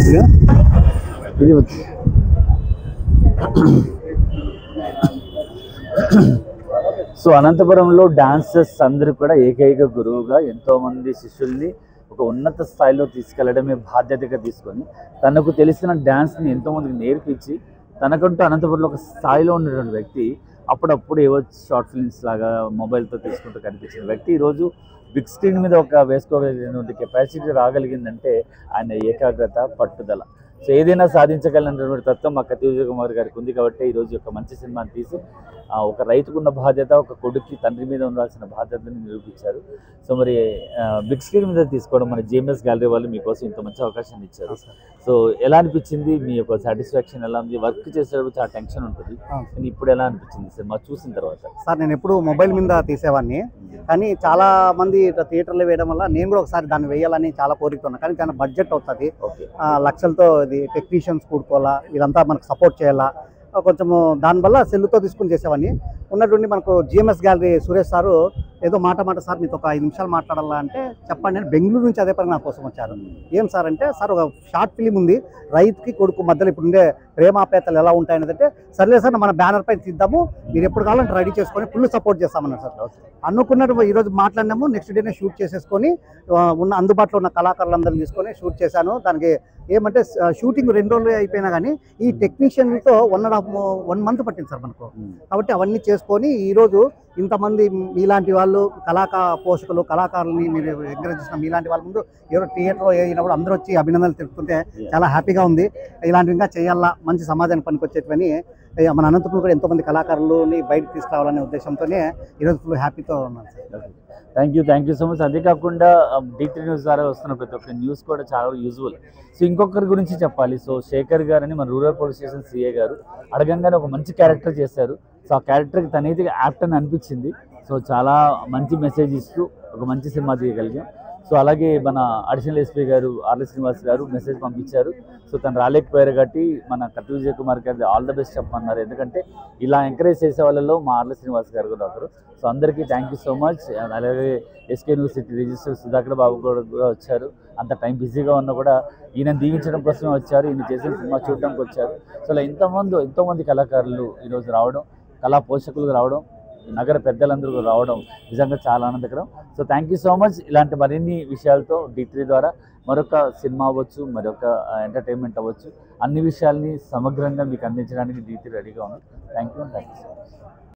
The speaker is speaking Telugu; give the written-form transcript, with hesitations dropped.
ఇది సో అనంతపురంలో డాన్సర్స్ అందరూ కూడా ఏకైక గురువుగా ఎంతోమంది శిష్యుల్ని ఒక ఉన్నత స్థాయిలో తీసుకెళ్లడమే బాధ్యతగా తీసుకొని తనకు తెలిసిన డ్యాన్స్ని ఎంతోమందికి నేర్పించి తనకంటూ అనంతపురంలో ఒక స్థాయిలో ఉన్నటువంటి వ్యక్తి అప్పుడప్పుడు ఏవో షార్ట్ ఫిల్మ్స్ లాగా మొబైల్తో తీసుకుంటూ కనిపించిన వ్యక్తి ఈరోజు బిగ్ స్క్రీన్ మీద ఒక వేసుకోగలిగినటువంటి కెపాసిటీ రాగలిగిందంటే ఆయన ఏకాగ్రత పట్టుదల. సో ఏదైనా సాధించగలనటువంటి తత్వం మా కత్తి విజయ్ కుమార్ గారికి ఉంది కాబట్టి ఈరోజు ఒక మంచి సినిమాని తీసి ఒక రైతుకున్న బాధ్యత ఒక కొడుక్కి తండ్రి మీద ఉండాల్సిన బాధ్యతని నిరూపించారు. సో మరి బిగ్ స్క్రీన్ మీద తీసుకోవడం మన జిఎంఎస్ గ్యాలరీ వాళ్ళు మీకోసం ఇంత మంచి అవకాశాన్ని ఇచ్చారు. సో ఎలా అనిపించింది? మీ యొక్క సాటిస్ఫాక్షన్ ఎలా ఉంది? వర్క్ చేసేటప్పుడు చాలా టెన్షన్ ఉంటుంది, కానీ ఇప్పుడు ఎలా అనిపించింది సినిమా చూసిన తర్వాత? సార్ నేను ఎప్పుడు మొబైల్ మీద తీసేవాడిని, కానీ చాలా మంది థియేటర్లో వేయడం వల్ల నేను కూడా ఒకసారి దాన్ని వేయాలని చాలా కోరిక, కానీ దాని బడ్జెట్ అవుతుంది, లక్షలతో ఇది టెక్నీషియన్స్ కూడుకోవాలా, ఇదంతా మనకు సపోర్ట్ చేయాలా, కొంచెము దానివల్ల సెల్లుతో తీసుకుని చేసేవాడిని. ఉన్నటువంటి మనకు జిఎంఎస్ గ్యాలరీ సురేష్ సారు ఏదో మాట సార్ మీతో ఒక 5 నిమిషాలు మాట్లాడాలా అంటే చెప్పండి, నేను బెంగళూరు నుంచి అదే పని నా కోసం వచ్చారు. ఏం సార్ అంటే, సార్ ఒక షార్ట్ ఫిలిం ఉంది రైతుకి కొడుకు మధ్యలో ఇప్పుడు ఉండే ప్రేమాపేతలు ఎలా ఉంటాయనేది అంటే, సర్లే సార్ మన బ్యానర్ పైన తీద్దాము, మీరు ఎప్పుడు కావాలంటే రెడీ చేసుకొని ఫుల్ సపోర్ట్ చేస్తామన్నారు సార్. అనుకున్నట్టు ఈరోజు మాట్లాడినాము, నెక్స్ట్ డేనే షూట్ చేసేసుకొని ఉన్న అందుబాటులో ఉన్న కళాకారులందరినీ తీసుకొని షూట్ చేశాను. దానికి ఏమంటే షూటింగ్ 2 రోజులు అయిపోయినా కానీ ఈ టెక్నీషియన్తో 1.5 మంత్ పట్టింది సార్ మనకు. కాబట్టి అవన్నీ చేసుకొని ఈరోజు ఇంతమంది మీలాంటి వాళ్ళు పోషకులు కళాకారులని మీరు ఎంకరేజ్ చేసిన మీలాంటి వాళ్ళ ముందు ఎవరో థియేటర్లో అయినప్పుడు అందరూ వచ్చి అభినందనలు తెలుపుతుంటే చాలా హ్యాపీగా ఉంది. ఇలాంటివి ఇంకా చేయాలా, మంచి సమాజానికి పనికొచ్చేటివని మన అనంతపురం కూడా ఎంతోమంది కళాకారులని బయటకు తీసుకురావాలనే ఉద్దేశంతోనే ఈరోజు ఫుల్ హ్యాపీతో ఉన్నాను sir. Thank you so much. అదే కాకుండా D3 న్యూస్ ద్వారా వస్తున్న ప్రతి ఒక్క న్యూస్ కూడా చాలా యూజ్ఫుల్. సో ఇంకొకరి గురించి చెప్పాలి. సో శేఖర్ గారని మన రూరల్ పోలీస్ స్టేషన్ సిఏ గారు అడగంగానే ఒక మంచి క్యారెక్టర్ చేశారు. సో ఆ క్యారెక్టర్కి తనైతే యాప్ట్ అని అనిపించింది. సో చాలా మంచి మెసేజ్ ఇస్తూ ఒక మంచి సినిమా తీయగలిగాం. సో అలాగే మన అడిషనల్ ఎస్పీ గారు ఆర్ఎస్ శ్రీనివాస్ గారు మెసేజ్ పంపించారు. సో తను రాలేకపోయారు కాబట్టి మన కత్తి విజయ్ కుమార్ గారి ఆల్ ద బెస్ట్ చెప్పమన్నారు. ఎందుకంటే ఇలా ఎంకరేజ్ చేసే వాళ్ళలో మా ఆర్ఎస్ శ్రీనివాస్ గారు కూడా ఒకరు. సో అందరికీ థ్యాంక్ యూ సో మచ్. అలాగే ఎస్కే యూనివర్సిటీ రిజిస్టర్ సుధాకర్ బాబు కూడా వచ్చారు. అంత టైం బిజీగా ఉన్నా కూడా ఈయన దీవించడం కోసమే వచ్చారు, ఈయన చేసిన సినిమా చూడడానికి వచ్చారు. సో అలా ఎంతోమంది కళాకారులు ఈరోజు రావడం, కళా పోషకులు రావడం, నగర పెద్దలందరూ రావడం నిజంగా చాలా ఆనందకరం. So thank you so much. ఇలాంటి మరిన్ని విషయాలతో D3 ద్వారా మరొక సినిమా అవ్వచ్చు, మరొక ఎంటర్టైన్మెంట్ అవ్వచ్చు, అన్ని విషయాల్ని సమగ్రంగా మీకు అందించడానికి D3 రెడీగా ఉంది. Thank you so much.